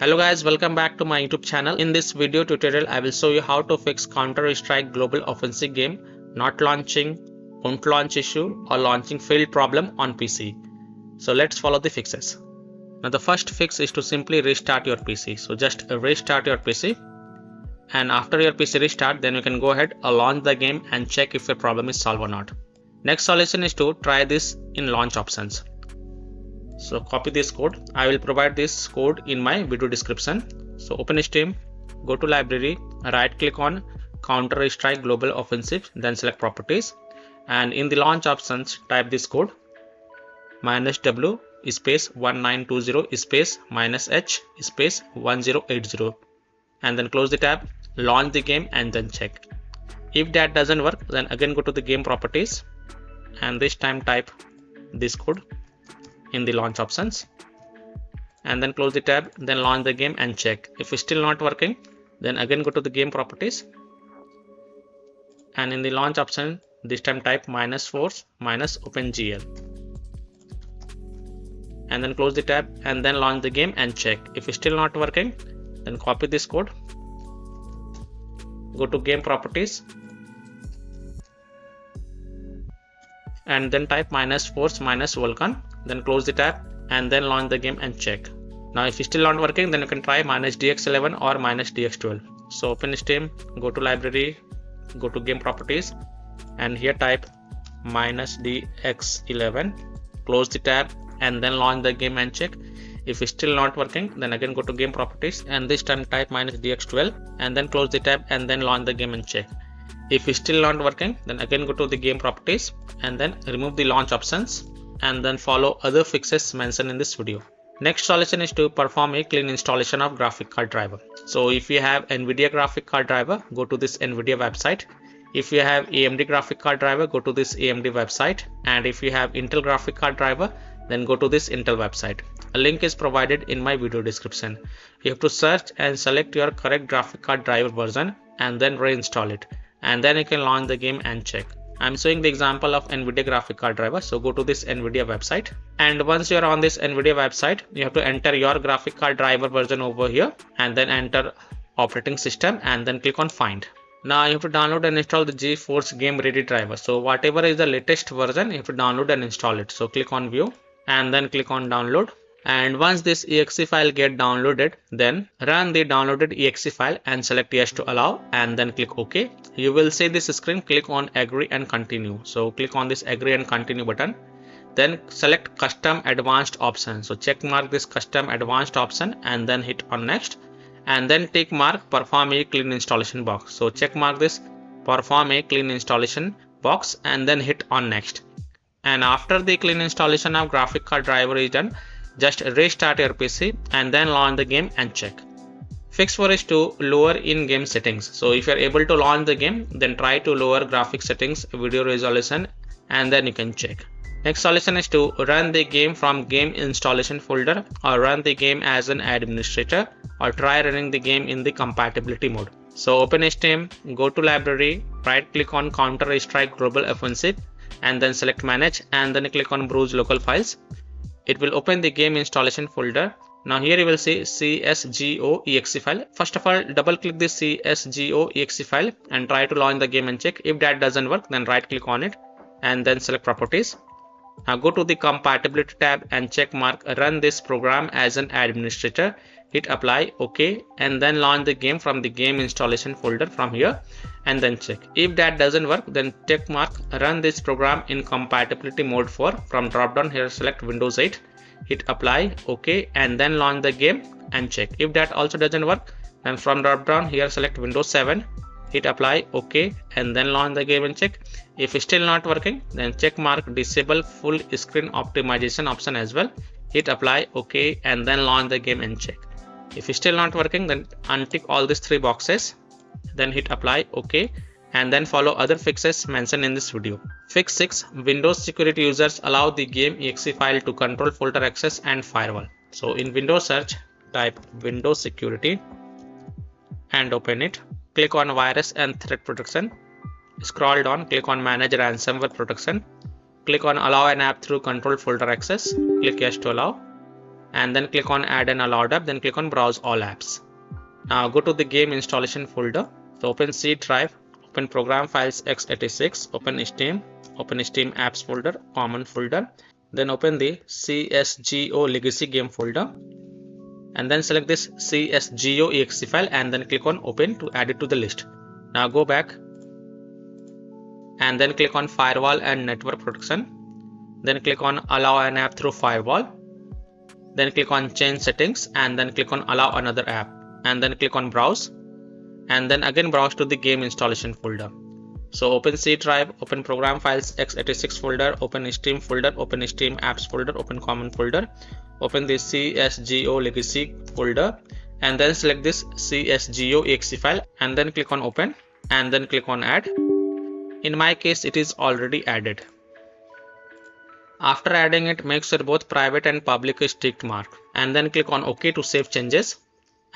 Hello guys, welcome back to my YouTube channel. In this video tutorial, I will show you how to fix Counter-Strike Global Offensive game not launching, won't launch issue or launching failed problem on PC. So let's follow the fixes. Now the first fix is to simply restart your PC. So just restart your PC, and after your PC restart, then you can go ahead and launch the game and check if your problem is solved or not. Next solution is to try this in launch options. So copy this code. I will provide this code in my video description. So open Steam, go to library, right click on Counter-Strike Global Offensive, then select properties, and in the launch options type this code -w space 1920 space -h space 1080, and then close the tab, launch the game and then check. If that doesn't work, then again go to the game properties and this time type this code in the launch options and then close the tab, then launch the game and check. If it's still not working, then again go to the game properties and in the launch option this time type -force-opengl and then close the tab and then launch the game and check. If it's still not working, then copy this code, go to game properties and then type -force-vulkan, then close the tab and then launch the game and check. Now if it's still not working, then you can try -dx11 or -dx12. So open Steam, go to library, go to game properties and here type -dx11, close the tab and then launch the game and check. If it's still not working, then again go to game properties and this time type -dx12 and then close the tab and then launch the game and check. If it's still not working, then again go to the game properties and then remove the launch options and then follow other fixes mentioned in this video. Next solution is to perform a clean installation of graphic card driver. So if you have NVIDIA graphic card driver, go to this NVIDIA website. If you have AMD graphic card driver, go to this AMD website. And if you have Intel graphic card driver, then go to this Intel website. A link is provided in my video description. You have to search and select your correct graphic card driver version and then reinstall it. And then you can launch the game and check. I'm showing the example of NVIDIA graphic card driver. So go to this NVIDIA website. And once you're on this NVIDIA website, you have to enter your graphic card driver version over here and then enter operating system and then click on find. Now you have to download and install the GeForce Game Ready driver. So whatever is the latest version, you have to download and install it. So click on view and then click on download. And once this exe file get downloaded, then run the downloaded exe file and select yes to allow and then click OK. You will see this screen, click on agree and continue. So click on this agree and continue button. Then select custom advanced option. So check mark this custom advanced option and then hit on next. And then tick mark perform a clean installation box. So check mark this perform a clean installation box and then hit on next. And after the clean installation of graphic card driver is done, just restart your PC and then launch the game and check. Fix 4 is to lower in-game settings. So if you are able to launch the game, then try to lower graphic settings, video resolution, and then you can check. Next solution is to run the game from game installation folder or run the game as an administrator or try running the game in the compatibility mode. So open Steam, go to library, right click on Counter-Strike Global Offensive and then select manage and then click on browse local files. It will open the game installation folder. Now here you will see csgo exe file. First of all, double click this csgo exe file and try to launch the game and check. If that doesn't work, then right click on it and then select properties. Now go to the compatibility tab and check mark run this program as an administrator. Hit apply, OK, and then launch the game from the game installation folder from here and then check. If that doesn't work, then check mark run this program in compatibility mode 4. From drop down here select Windows 8, hit apply, OK, and then launch the game and check. If that also doesn't work, then from drop down here select Windows 7, hit apply, OK, and then launch the game and check. If it's still not working, then check mark disable full screen optimization option as well, hit apply, OK, and then launch the game and check. If it's still not working, then untick all these 3 boxes, then hit apply, OK, and then follow other fixes mentioned in this video. Fix 6. Windows security users allow the game exe file to control folder access and firewall. So in Windows search, type Windows security and open it. Click on virus and threat protection. Scroll down, click on manage ransomware protection. Click on allow an app through control folder access. Click yes to allow. and then click on add an allowed app, then click on browse all apps. Now go to the game installation folder. So open C drive, open program files x86, open Steam apps folder, common folder, then open the CSGO legacy game folder, and then select this CSGO exe file and then click on open to add it to the list. Now go back and then click on firewall and network protection, then click on allow an app through firewall, then click on change settings and then click on allow another app, and then click on browse, and then again browse to the game installation folder. So open C drive, open program files x86 folder, open Steam folder, open Steam apps folder, open common folder, open the CSGO legacy folder, and then select this CSGO exe file and then click on open and then click on add. In my case it is already added. After adding it, make sure both private and public is ticked mark, and then click on OK to save changes,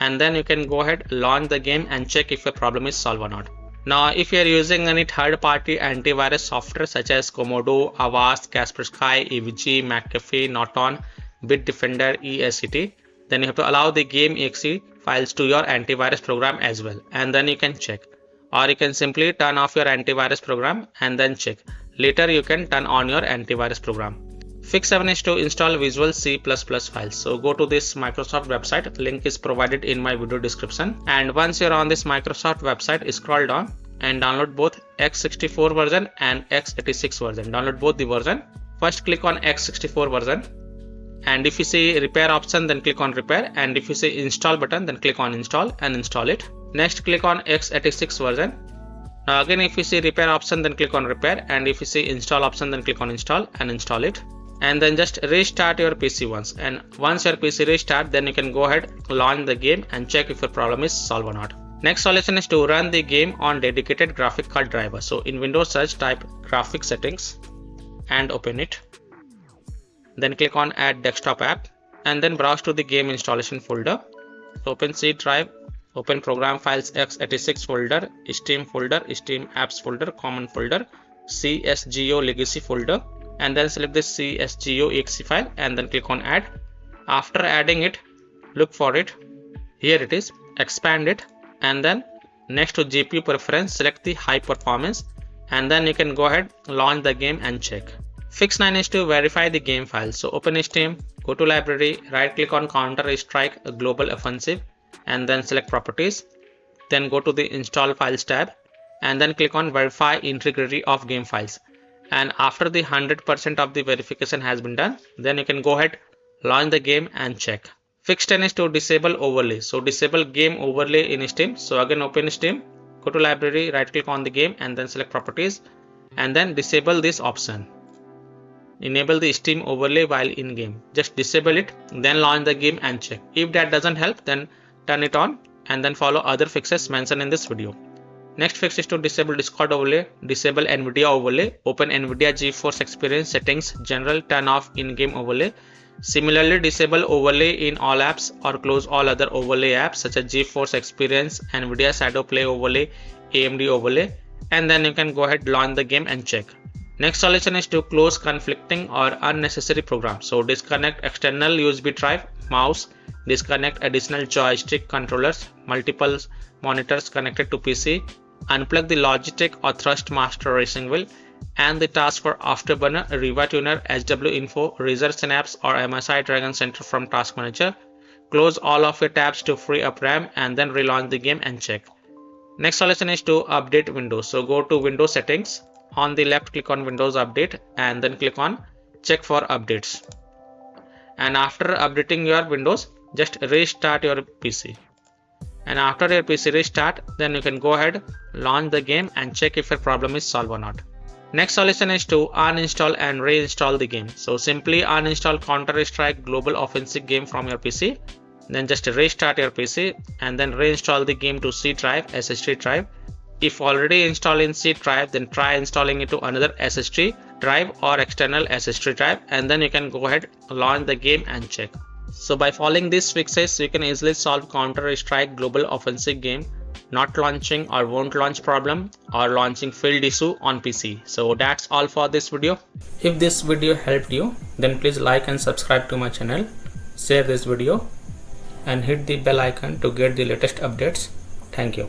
and then you can go ahead, launch the game and check if your problem is solved or not. Now if you are using any third-party antivirus software such as Komodo, Avast, Kaspersky, EVG, McAfee, Norton, Bitdefender, ESCT, then you have to allow the game exe files to your antivirus program as well, and then you can check. Or you can simply turn off your antivirus program and then check. Later you can turn on your antivirus program. Fix 7 is to install Visual C++ files. So go to this Microsoft website, link is provided in my video description, and once you're on this Microsoft website, scroll down and download both x64 version and x86 version. Download both the version. First click on x64 version, and if you see repair option then click on repair, and if you see install button then click on install and install it. Next click on x86 version. Now again if you see repair option then click on repair, and if you see install option then click on install and install it. And then just restart your PC once, and once your PC restart, then you can go ahead, launch the game and check if your problem is solved or not. Next solution is to run the game on dedicated graphic card driver. So in Windows search type graphic settings and open it, then click on add desktop app and then browse to the game installation folder. So open C drive, open program files x86 folder, Steam apps folder, common folder, CSGO legacy folder, and then select this CSGO exe file and then click on add. After adding it, look for it, here it is, expand it, and then next to GPU preference select the high performance, and then you can go ahead, launch the game and check. Fix 9 is to verify the game file. So open Steam, go to library, right click on Counter Strike Global Offensive and then select properties, then go to the install files tab and then click on verify integrity of game files. And after the 100% of the verification has been done, then you can go ahead, launch the game and check. Fix 10 is to disable overlay. So disable game overlay in Steam. So again open Steam, go to library, right click on the game and then select properties and then disable this option. Enable the Steam overlay while in game. Just disable it, then launch the game and check. If that doesn't help, then turn it on and then follow other fixes mentioned in this video. Next fix is to disable Discord overlay, disable NVIDIA overlay, open NVIDIA GeForce Experience settings, general, turn off in-game overlay. Similarly, disable overlay in all apps or close all other overlay apps such as GeForce Experience, NVIDIA Shadow Play overlay, AMD overlay, and then you can go ahead, launch the game and check. Next solution is to close conflicting or unnecessary programs. So disconnect external USB drive, mouse, disconnect additional joystick controllers, multiple monitors connected to PC, unplug the Logitech or Thrustmaster racing wheel, and the task for Afterburner, Riva Tuner, HW Info, Razer Synapse or MSI Dragon Center from Task Manager. Close all of your tabs to free up RAM and then relaunch the game and check. Next solution is to update Windows. So go to Windows settings. On the left click on Windows Update and then click on check for updates. And after updating your Windows, just restart your PC. And after your PC restart, then you can go ahead, launch the game and check if your problem is solved or not. Next solution is to uninstall and reinstall the game. So simply uninstall Counter Strike Global Offensive game from your PC. Then just restart your PC and then reinstall the game to C drive, SSD drive. If already installed in C drive, then try installing it to another SSD drive or external SSD drive, and then you can go ahead, launch the game and check. So by following these fixes, you can easily solve Counter Strike Global Offensive game not launching or won't launch problem or launching failed issue on PC. So that's all for this video. If this video helped you, then please like and subscribe to my channel. share this video and hit the bell icon to get the latest updates. Thank you.